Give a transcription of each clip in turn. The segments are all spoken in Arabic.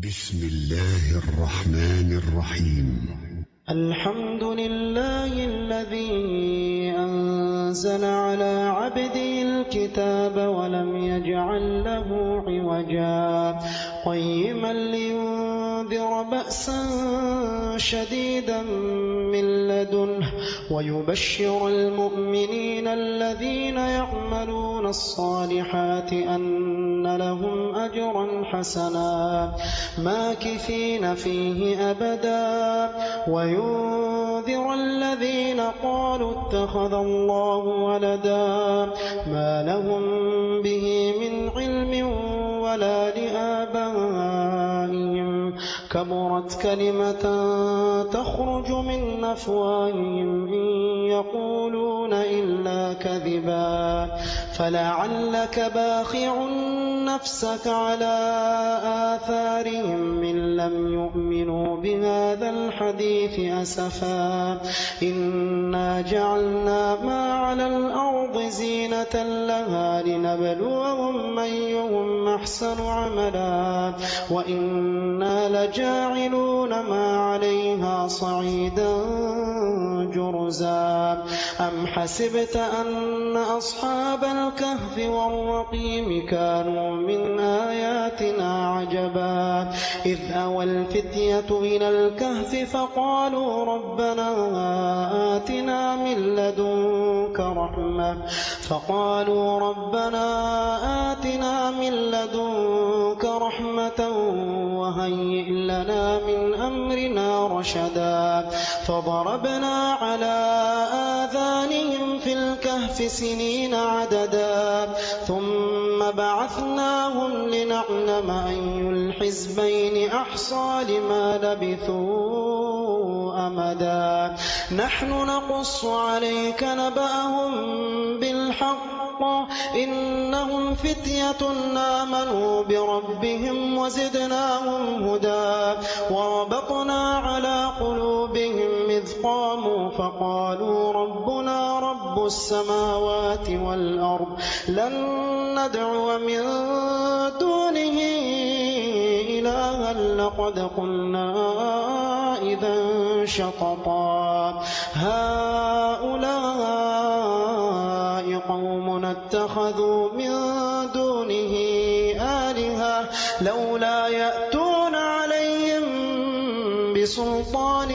بسم الله الرحمن الرحيم. الحمد لله الذي أنزل على عبده الكتاب ولم يجعل له عوجا قيما لينذر بأسا شديدا من لدنه ويبشر المؤمنين الذين يعملون الصالحات أن لهم أجرا حسنا ماكثين فيه أبدا وينذر الذين قالوا اتخذ الله ولدا ما لهم به من علم ولا لآبائهم كبرت كلمة تخرج من أفواههم إن يقولون إلا كذبا فلعلك باخع نفسك على آثارهم إن لم يؤمنوا بهذا الحديث أسفا إنا جعلنا ما على الأرض زينة لها لنبلوهم أيهم أحسن عملا وإنا لجاعلون ما عليها صعيدا جرزا أم حسبت أن أصحاب الكهف والرقيم كانوا من آياتنا عجبا إذ أوى الفتية إلى الكهف فقالوا ربنا آتنا من لدنك رحمة وهيئ لنا من أمرنا رشدا فضربنا على آذانهم في الكهف سنين عددا ثم بعثناهم لنعلم أي الحزبين أحصى لما لبثوا أمدا نحن نقص عليك نبأهم بالحق إنهم فتية آمنوا بربهم وزدناهم هدى وربطنا على قلوبهم إذ قاموا فقالوا ربنا رب السماوات والأرض لن ندعو من دونه إلها لقد قلنا إذا شططا هؤلاء قوم اتخذوا من دونه آلهة لولا يأتون عليهم بسلطان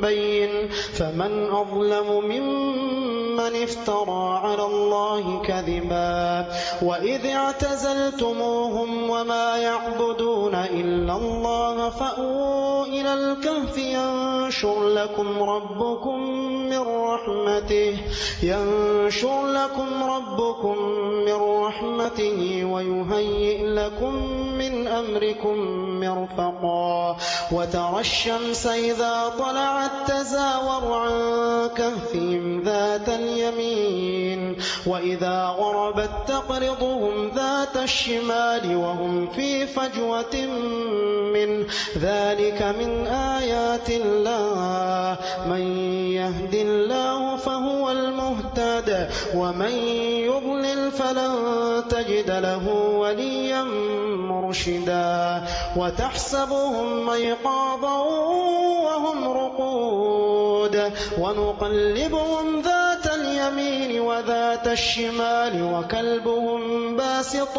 بين فمن أظلم ممن افترى على الله كذبا وإذ اعتزلتموهم وما يعبدون إلا الله فأووا إلى الكهف ينشر لكم ربكم من رحمته ويهيئ لكم من أمركم مرفقا وترى الشمس إذا طلعت تزاور عن كهفهم ذات اليمين وإذا غربت تقرضهم ذات الشمال وهم في فجوة من ذلك من آيات الله من يهد الله فهو المهتد ومن يضلل فلن تجد له وليا مرشدا وتحسبهم أيقاظا وهم رقود ونقلبهم ذات اليمين وذات الشمال وكلبهم باسط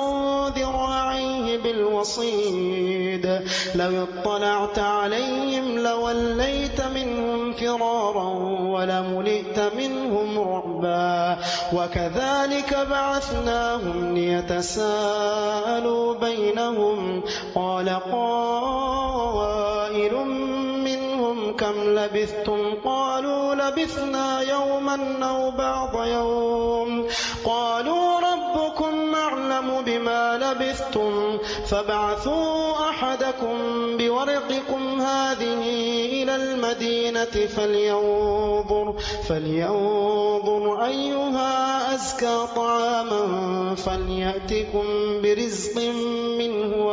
ذراعيه بالوصيد لو اطلعت عليهم لوليت منهم فرارا ولملئت منهم رعبا وكذلك بعثناهم ليتساءلوا بينهم قال قائل منهم كم لبثتم قالوا لبثنا يوما أو بعض يوم قالوا ربكم أعلم بما لبثتم فابعثوا أحدكم بورقكم هذه إلى المدينة فلينظر أيها أزكى طعاما فليأتكم برزق منه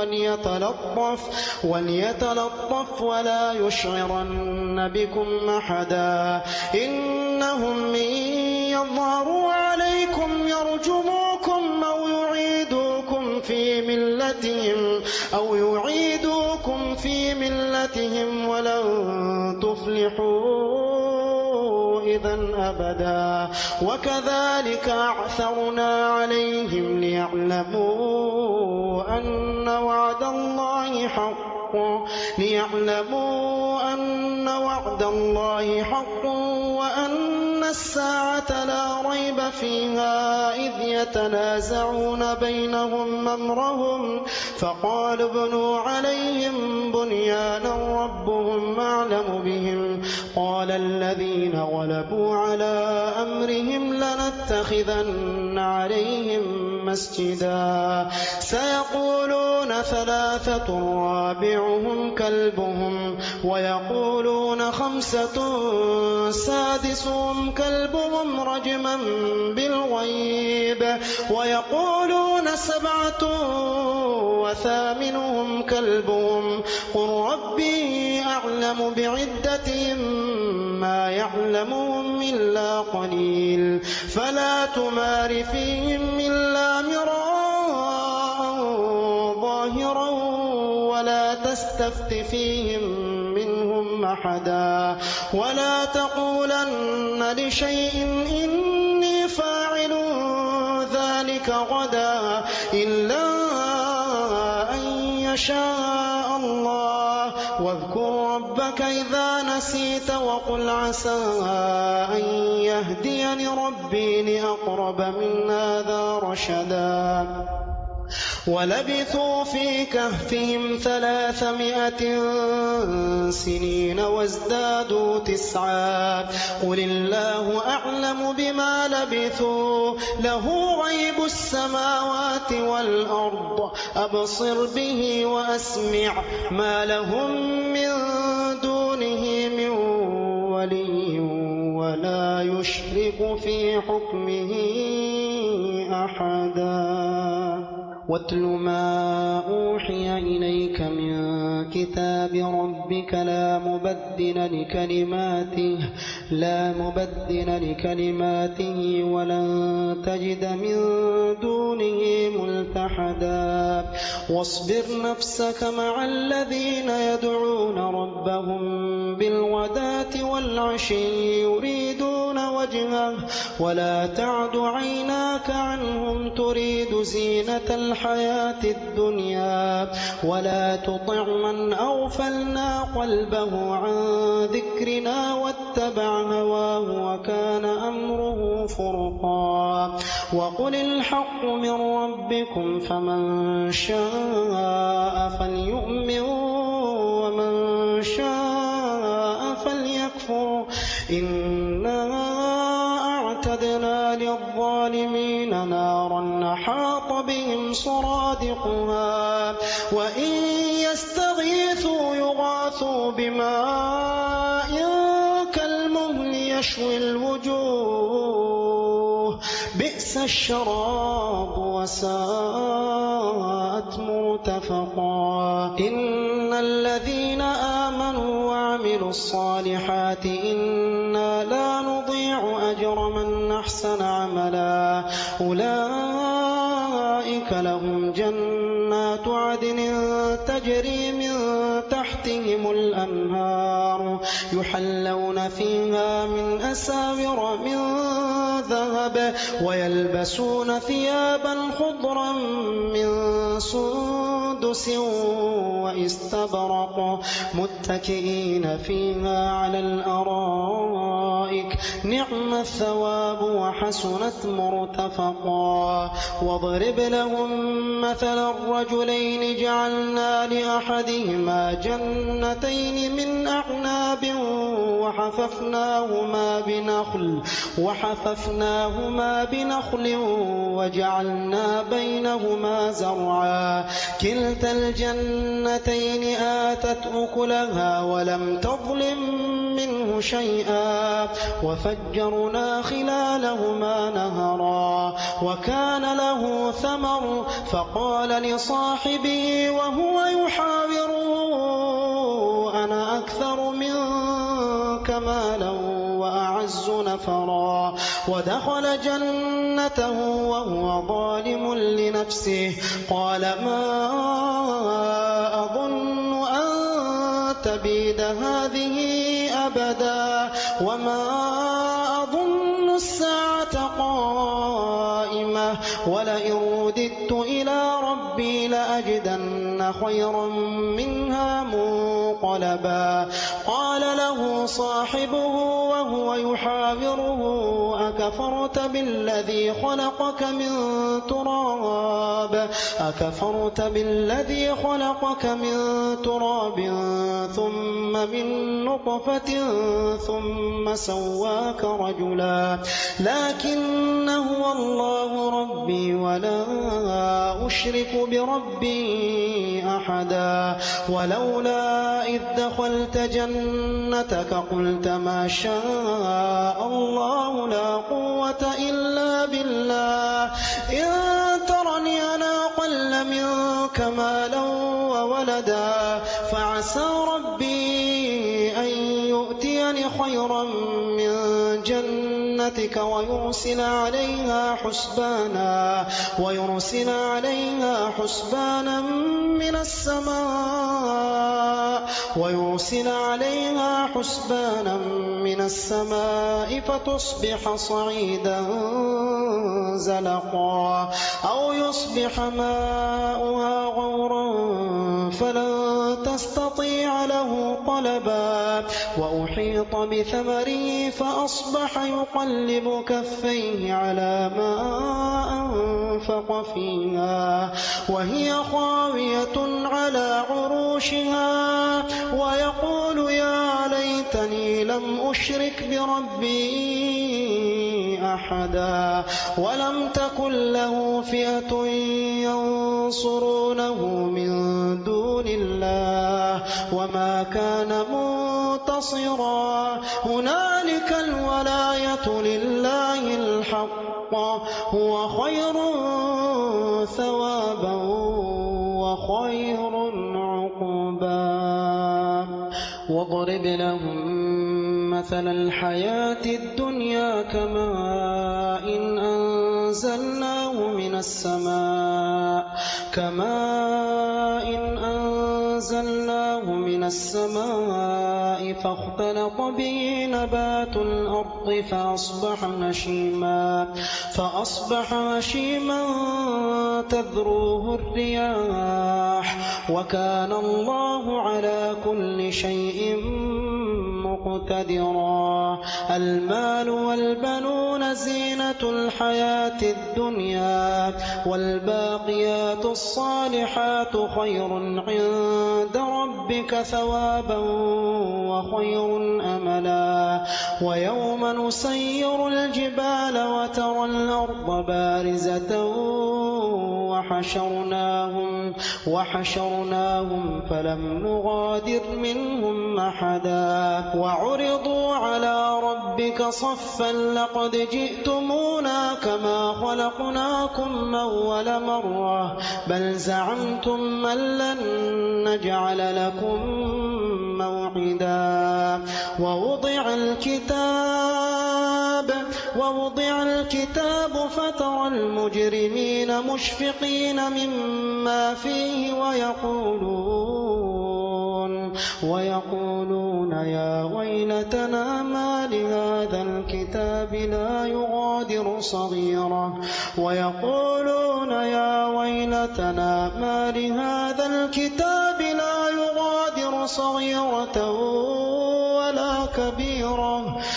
وليتلطف ولا يشعرن بكم أحدا إنهم إن يظهروا عليكم يرجموكم أو يعيدوكم في ملتهم يعيدوكم في ملتهم ولن تفلحوا إذا أبدا وكذلك أعثرنا عليهم ليعلموا أن وعد الله حق وأن الساعة لا ريب فيها إذ يتنازعون بينهم أمرهم فقالوا ابنوا عليهم بنيانا ربهم أعلم بهم قال الذين غلبوا على أمرهم لنتخذن عليهم مسجدا سيقولون 3 رابعهم كلبهم ويقولون 5 سادسهم كلبهم رجما بالغيب ويقولون 7 وثامنهم كلبهم قل ربي أعلم بعدتهم ما يعلمهم إلا قليل فلا تمار فيهم إلا مراء ظاهرا ولا تستفت فيهم منهم أحدا ولا تقولن لشيء إني فاعل ذلك غدا إلا أن يشاء الله واذكر ربك إذا نسيت وقل عسى أن يهديني ربي لأقرب من هذا رشدا ولبثوا في كهفهم 300 سنين وازدادوا 9 قل الله أعلم بما لبثوا له غيب السماوات والأرض أبصر به وأسمع ما لهم من دونه من ولي ولا يشرك في حكمه أحدا واتل ما أوحي إليك من كتاب ربك لا مبدل لكلماته ولن تجد من دونه ملتحدا واصبر نفسك مع الذين يدعون ربهم بالغداة والعشي يريدون وجهه ولا تعد عيناك عنهم تريد زينة الحياة الدنيا ولا تطع من أغفلنا قلبه عن ذكرنا واتبع هواه وكان أمره فرطا وقل الحق من ربكم فمن شاء فليؤمن ومن شاء فليكفر إنا أعتدنا للظالمين نارا أحاط بهم سرادقها وإن يستغيثوا يغاثوا بماء كالمهل يشوي الوجوه بئس الشراب وساءت مرتفقا إن الذين آمنوا وعملوا الصالحات إنا لا نضيع أجر من أحسن عملا أولئك لهم جنات عدن تجري من تحتهم الأنهار يحلون فيها من أساور من ذهب ويلبسون ثيابا خضرا من سندس واستبرق متكئين فيها على الأرائك نعم الثواب وحسنت مرتفقا واضرب لهم مثلا الرجلين جعلنا لأحدهما جنتين من أعناب وحففناهما بنخل وجعلنا بينهما زرعا كلتا الجنتين آتت أكلها ولم تظلم منه شيئا وفجرنا خلالهما نهرا وكان له ثمر فقال لصاحبه وهو يحاوره أنا أكثر منك مالا وأعز نفرا ودخل جنته وهو ظالم لنفسه قال ما أظن تبيد هذه أبدا وما أظن الساعة قائمة ولئن رددت إلى ربي لأجدن خيرا منها منقلبا قال له صاحبه وهو يحاوره أكفرت بالذي خلقك من تراب ثم من نطفة ثم سواك رجلا لكن هو الله ربي ولا أشرك بربي أحدا ولولا إذ دخلت جنتك قلت ما شاء الله لا قوة إلا بالله إن ترني أنا أقل منك مالا وولدا فعسى ربي أن يؤتيني خيرا من جنتك ويرسل عليها حسبانا من السماء فتصبح صعيدا زلقا أو يصبح ماؤها غورا فلن تستطيع له طلبا وأحيط بثمره فأصبح يقلب كفيه على ما أنفق فيها وهي خاوية على عروشها ويقول يا ليتني لم أشرك بربي أحدا ولم تكن له فئة ينصرونه من دون الله وما كان منتصرا هنالك الولاية لله الحق هو خير ثوابا وخير عقبا واضرب لهم مثل الحياة الدنيا كماء أنزلناه من السماء فاختلط به نبات الأرض فأصبح هشيما تذروه الرياح وكان الله على كل شيء مقتدرا المال والبنون زينة الحياة الدنيا والباقيات الصالحات خير عند ربك ثوابا وخير أملا ويوم نسير الجبال وترى الأرض بارزة وحشرناهم فلم نغادر منهم أحدا وعرضوا على ربك صفا لقد جئتمونا كما خلقناكم أول مرة بل زعمتم أن لن نجعل لكم موعدا ووضع الكتاب فترى المجرمين مشفقين مما فيه ويقولون يا ويلتنا ما لهذا الكتاب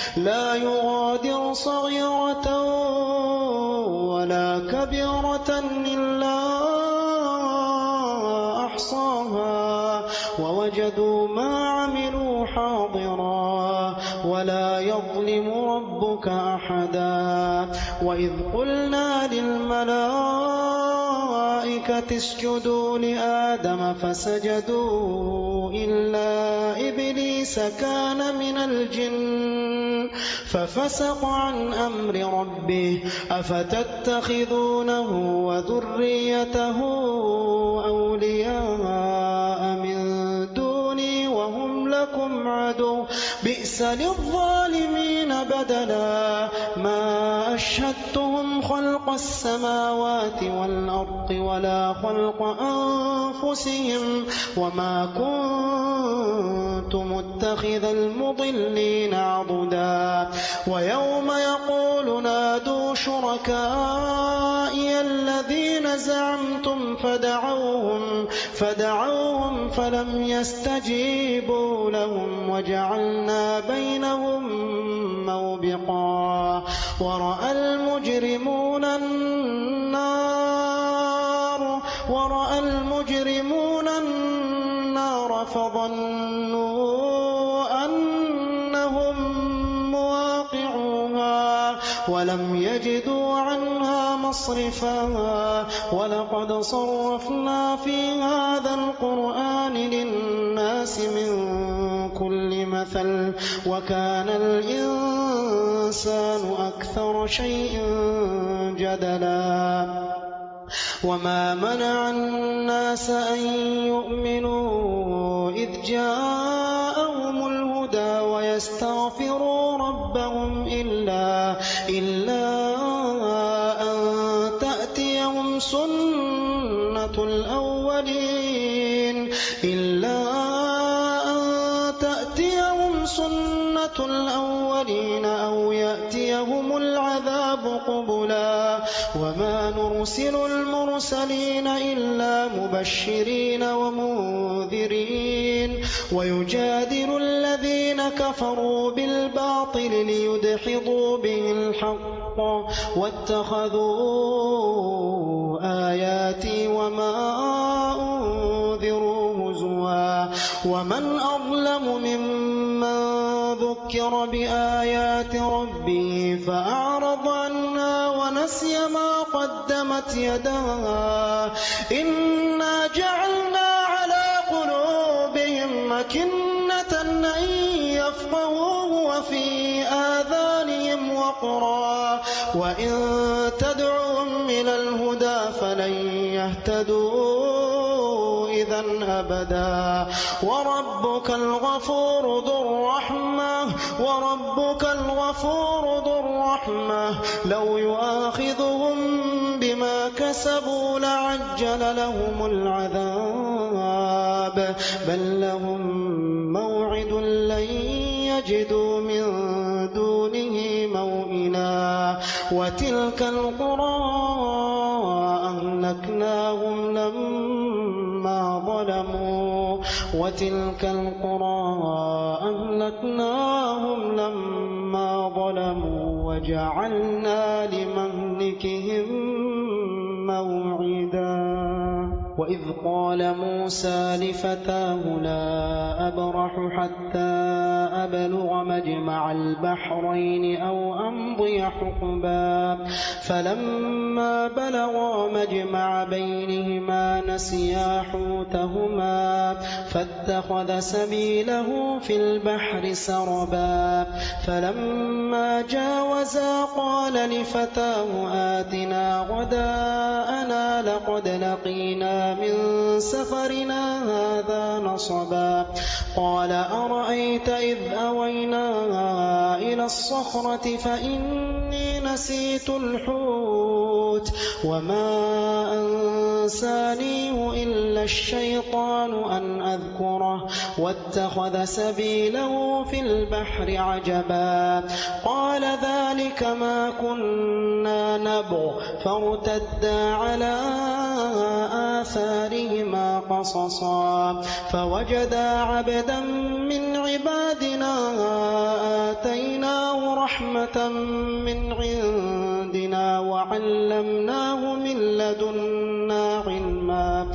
لا يغادر صغيرة ولا كبيرة إلا أحصاها ووجدوا ما عملوا حاضرا ولا يظلم ربك أحدا وإذ قلنا للملائكة اسجدوا لآدم فسجدوا إلا إبليس كان من الجن ففسق عن أمر ربه أفتتخذونه وذريته أولياء من دوني وهم لكم عدو بئس للظالمين بدلا ما أشهدتهم خلق السماوات والأرض ولا خلق أنفسهم وما كنت كنت متخذ المضلين عضدا ويوم يقول نادوا شركائي الذين زعمتم فدعوهم فلم يستجيبوا لهم وجعلنا بينهم موبقا ورأى المجرمون النار فظنوا أنهم مواقعوها ولم يجدوا عنها مصرفا ولقد صرفنا في هذا القرآن للناس من كل مثل وكان الإنسان أكثر شيء جدلا وما منع الناس أن يؤمنوا إذ جاءهم الهدى ويستغفروا ربهم إلا أن تأتيهم سنة الأولين أو يأتيهم العذاب قبلا وما نرسل المرسلين إلا مبشرين ومنذرين ويجادل الذين كفروا بالباطل ليدحضوا به الحق واتخذوا آياتي وما أنذروا هزوا ومن أظلم ممن ذكر بآيات ربه فأعرض عنها ونسي ما قدمت يداه إنا جعلنا على قلوبهم أكنة أن يفقهوه وفي آذانهم وقرا وإن تدعوهم إلى الهدى فلن يهتدوا إذا أبدا وربك الغفور ذو الرحمة لو يؤاخذهم بما كسبوا لعجل لهم العذاب بل لهم موعد لن يجدوا من دونه موئلا وتلك القرى أهلكناهم لما ظلموا وجعلنا لمهلكهم موعدا وإذ قال موسى لفتاه لا أبرح حتى أبلغ مجمع البحرين أو أمضي حقبا فلما بلغا مجمع بينهما نسيا حوتهما فاتخذ سبيله في البحر سربا فلما جاوزا قال لفتاه آتنا غداءنا لقد لقينا من سفرنا هذا نصبا قال أرأيت إذ أوينا إلى الصخرة فإني نسيت الحوت وما أنسانيه إلا الشيطان أن أذكره واتخذ سبيله في البحر عجبا قال ذلك ما كنا نبغ فارتدا على آثارهما قصصا فوجدا عبدا من عبادنا آتيناه رحمة من عندنا وعلمناه من لدنا علما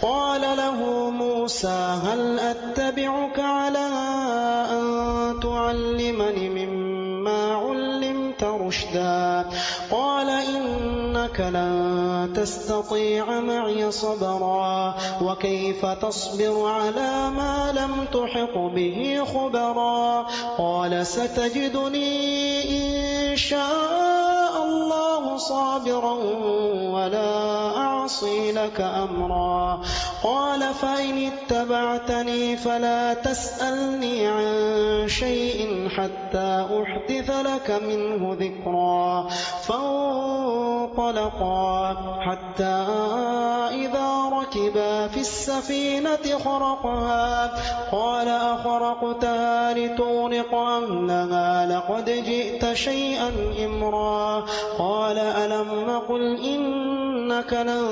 قال له موسى هل أتبعك على أن تعلمني مما علمت رشدا قال إنك لن تستطيع معي صبرا وكيف تصبر على ما لم تحط به خبرا قال ستجدني إن شاء الله صابرا ولا أعصي لك أمرا قال فإن اتبعتني فلا تسألني عن شيء حتى أحدث لك منه ذكرا. فانطلقا حتى إذا ركبا في السفينة خرقها قال أخرقتها لتغرق أهلها لقد جئت شيئا إمرا. قال ألم قل إنك لن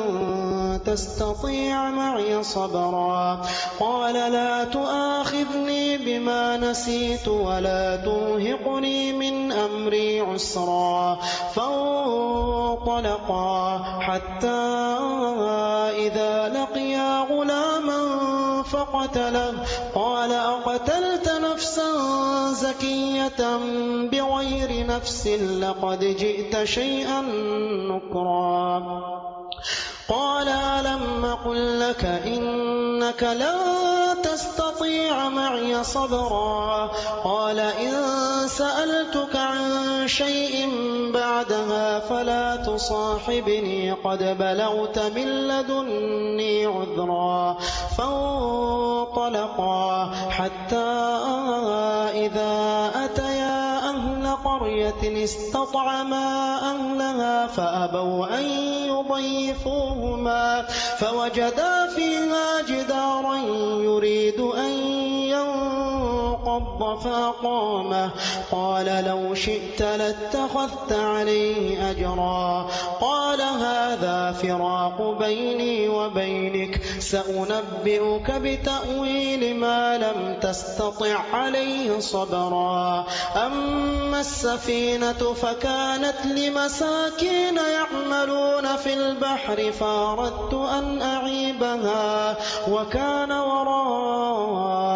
تستطيع معي صبرا. قال لا تؤاخذني بما نسيت ولا ترهقني من أمري عسرا. فانطلقا حتى إذا لقيا غلاما فقتله قال أقتلت نفسا زكية بغير نفس لقد جئت شيئا نكرا. قال ألم أقل لك إنك لن تستطيع معي صبرا. قال إن سألتك عن شيء بعدها فلا تصاحبني قد بلغت من لدني عذرا. فانطلقا حتى إذا أتيا أهل قرية استطعما أهلها فأبوا أن يضيفوهما فوجدا فيها جدارا يريد أن ينقض فأقامه. قال لو شئت لاتخذت عليه أجرا. قال هذا فراق بيني وبينك سأنبئك بتأويل ما لم تستطع عليه صبرا. أما السفينة فكانت لمساكين يعملون في البحر فأردت أن أعيبها وكان وراءهم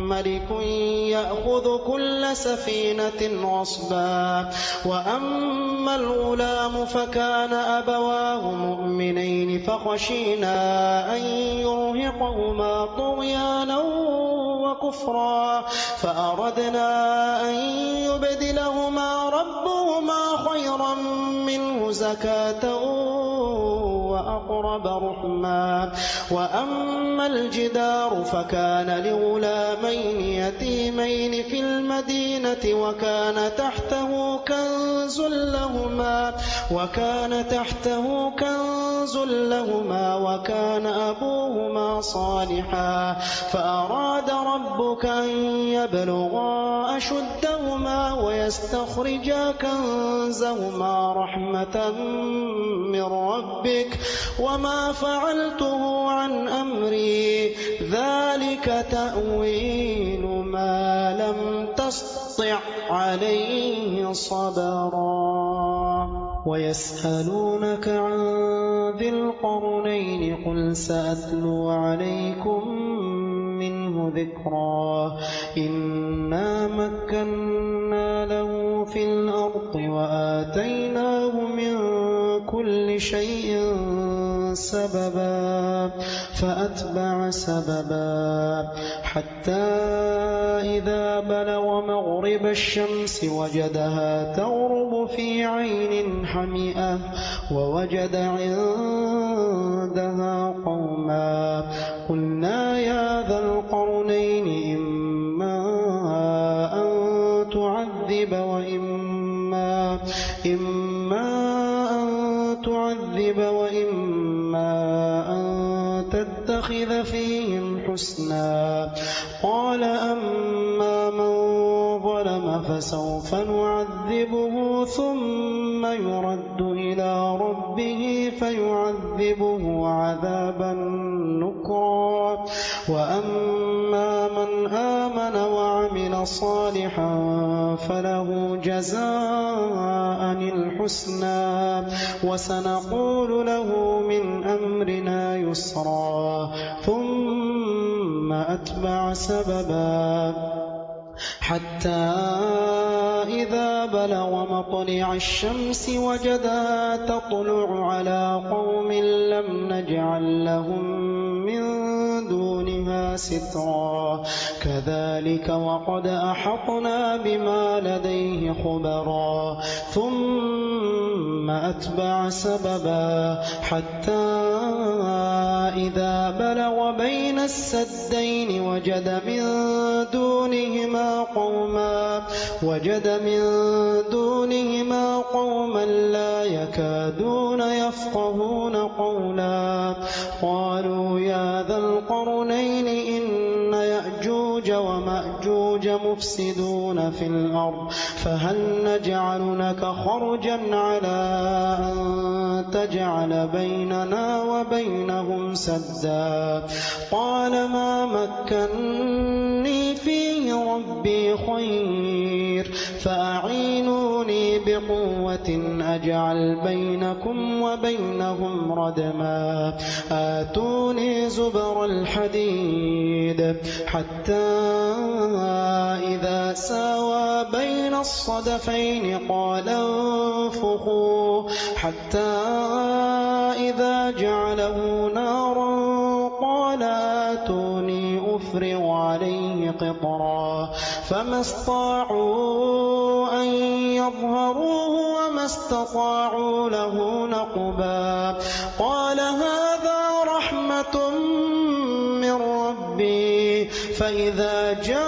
ملك يأخذ كل سفينة غصبا. وأما الغلام فكان أبواه مؤمنين فخشينا أن يرهقهما طغيانا وكفرا فأردنا أن يبدلهما ربهما خيرا منه زكاة وأقرب رحما. وأما الجدار فكان لغلامين يتيمين في المدينة وكان تحته كنز لهما وكان أبوهما صالحا فأراد ربك أن يبلغا أشدهما ويستخرجا كنزهما رحمة من ربك وما فعلته عن أمري ذلك تأويل ما لم تسطع عليه صبرا. ويسألونك عن ذي القرنين قل سأتلو عليكم منه ذكرا. إنا مكنا له في الأرض وآتيناه من كل شيء سببا فأتبع سببا حتى إذا بلغ مغرب الشمس وجدها تغرب في عين حمئة ووجد عندها قوما قلنا يا ذا القرنين إما أن تعذب وإما أن تتخذ فيهم حسنا. قال أما من ظلم فسوف نعذبه ثم يرد إلى ربه فيعذبه عذابا نكرا. وأما من آمن وعمل صالحا فله جزاء الحسنى وسنقول له من أمرنا يسرا. ثم أتبع سببا حتى إذا بلغ مطلع الشمس وجدها تطلع على قوم لم نجعل لهم من دونها سترا. كذلك وقد أحطنا بما لديه خبرا. ثم أتبع سببا حتى إذا بلغ بين السدين وجد من دونهما قوما لا يكادون يفقهون قولا قالوا يا ذا القرنين إن يأجوج ومأجوج مفسدون في الأرض فهل نجعل لك خرجا على أن تجعل بيننا وبينهم سدا قال ما مكني فيه ربي خير فأعينوني بقوة أجعل بينكم وبينهم ردما آتوني زبر الحديد حتى إذا ساوى بين الصدفين قال انفخوا حتى إذا جعله نارا قال آتوني أفرغ عليه قطرا فما استطاعوا أن يظهروه وما استطاعوا له نقبا قال هذا رحمة من ربي فإذا جاء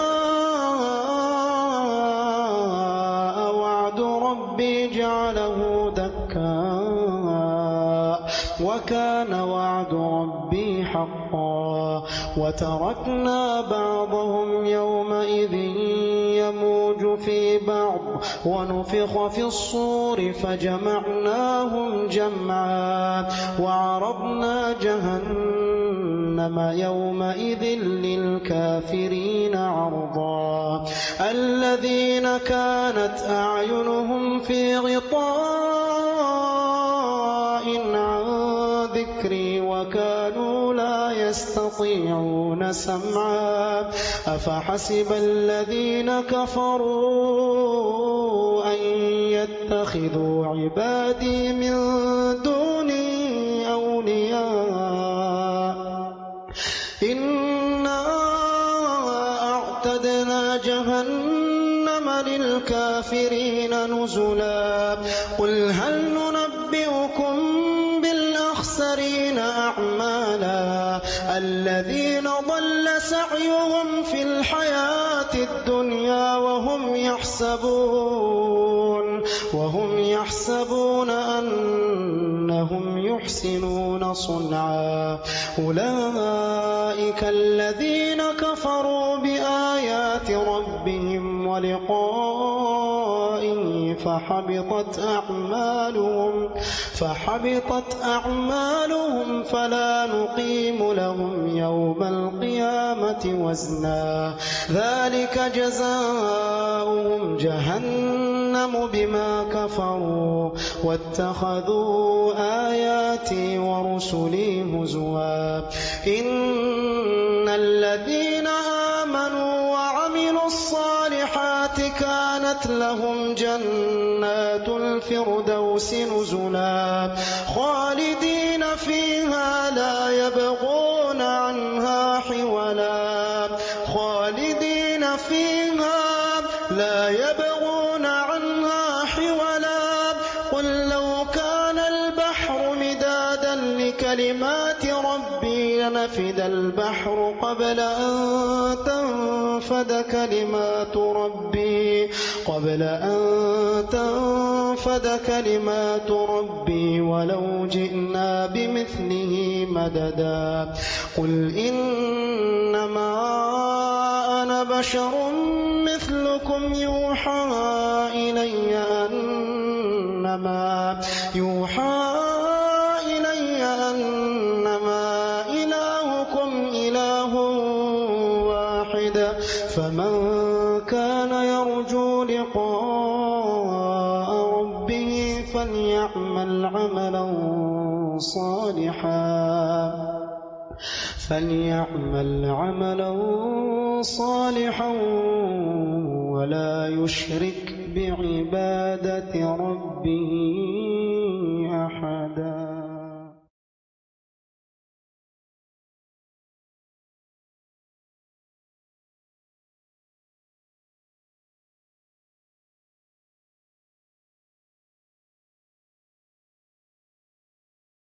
وعد ربي جعله دكا وكان وعد ربي حقا وتركنا بعضهم يومئذ يموج في بعض ونفخ في الصور فجمعناهم جمعا وعرضنا جهنم يومئذ للكافرين عرضا الذين كانت أعينهم في غطاء عن ذكري وكانوا لا يستطيعون سمعا أفحسب الذين كفروا أن يتخذوا عبادي من دوني أولياء إنا أعتدنا جهنم للكافرين نزلا قل هل ننبئكم بالأخسرين أعمالا الذين ضل سعيهم في الحياة الدنيا وهم يحسبون أنهم يحسنون صنعا أولئك الذين كفروا بآيات ربهم ولقائه فحبطت أعمالهم فلا نقيم لهم يوم القيامة وزنا ذلك جزاؤهم جهنم بما كفروا واتخذوا آياتي ورسلي هزوا إن الذين آمنوا وعملوا الصالحات كانت لهم جنات الفردوس نزلا خالدين فيها لا يبغون عنها حولا قل لو كان البحر مدادا لكلمات ربي لنفد البحر قبل أن تنفد كلمات ربي ولو جئنا بمثله مددا قل إنما أنا بشر مثلكم يوحى إلي أنما إلهكم إله واحد فمن كان يرجو لقاء ربه فليعمل عملا صالحا ولا يشرك بعبادة ربه أحدا.